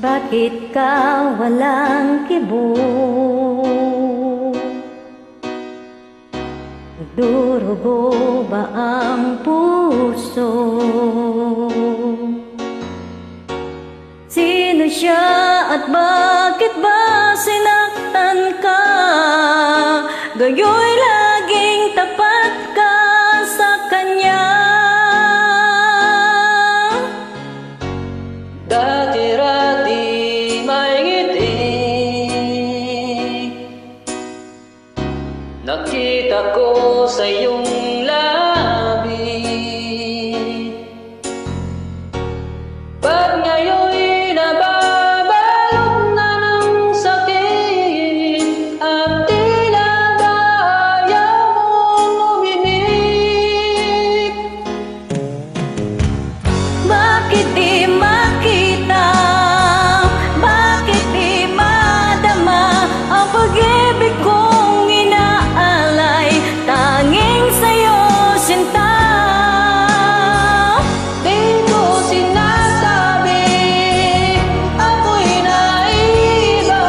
Bakit ka walang kibo? Durugo ba ang puso? Sino siya at bakit ba sinaktan ka? Gayo'y laging tapat ka sa kanya. Dati-rati may ngiti, nakita ko sa iyong labi. Ba't ngayon'y nababalot na ng sakit at tila ba ayaw mong umimik? Bakit di makita? Bakit di madama ang pag-ibig kong inaalay? Tanging sa'yo sinta. Di ko sinasabi ako'y naiba,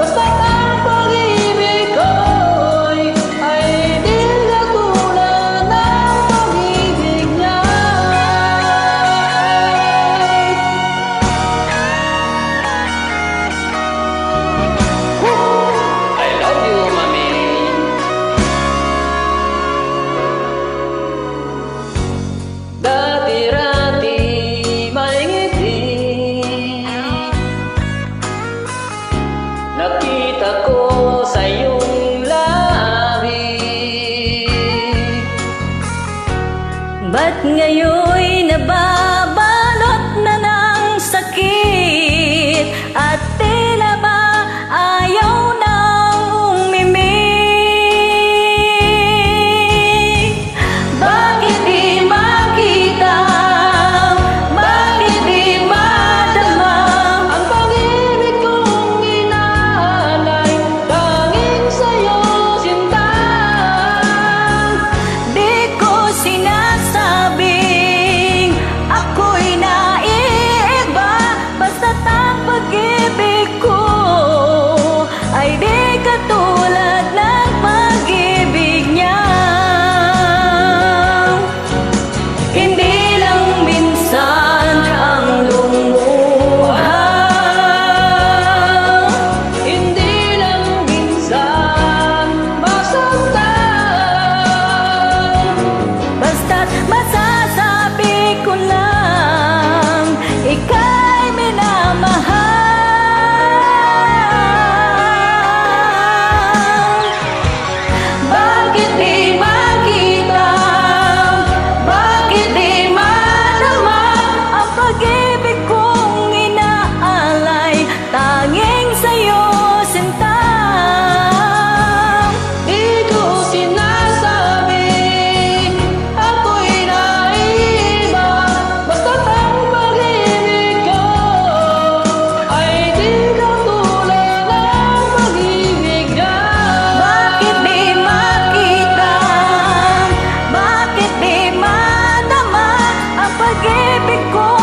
basta't ang pag-ibig ko'y ay di katulad ng pag-ibig niya. I love you, mami. Dati-rati may ngiti, nakita ko sa iyong labi. Ba't ngayon'y nababalot na ng sakit at tila ba ayaw nang umimik? Bakit di makita? Bakit di madama Ang pag-ibig kong inaalay, tanging sa'yo sinta. Di ko sinasabing ako'y naiiba, basta't ang pag-ibig ko ay di katulad ng pag-ibig niya. Hindi lang minsan ang lumuha, Hindi lang minsan masaktan, basta't masasabi ko lang ika'y minamahal. Bakit di makita? Bakit di madama ang pag-ibig kong inaalay? Tanging sa'yo sinta. di ko sinasabi ako'y naiba, basta't ang pag-ibig ko ay di katulad ng pag-ibig niya. Bakit di makita? Bakit di madama ang pag-ibig ko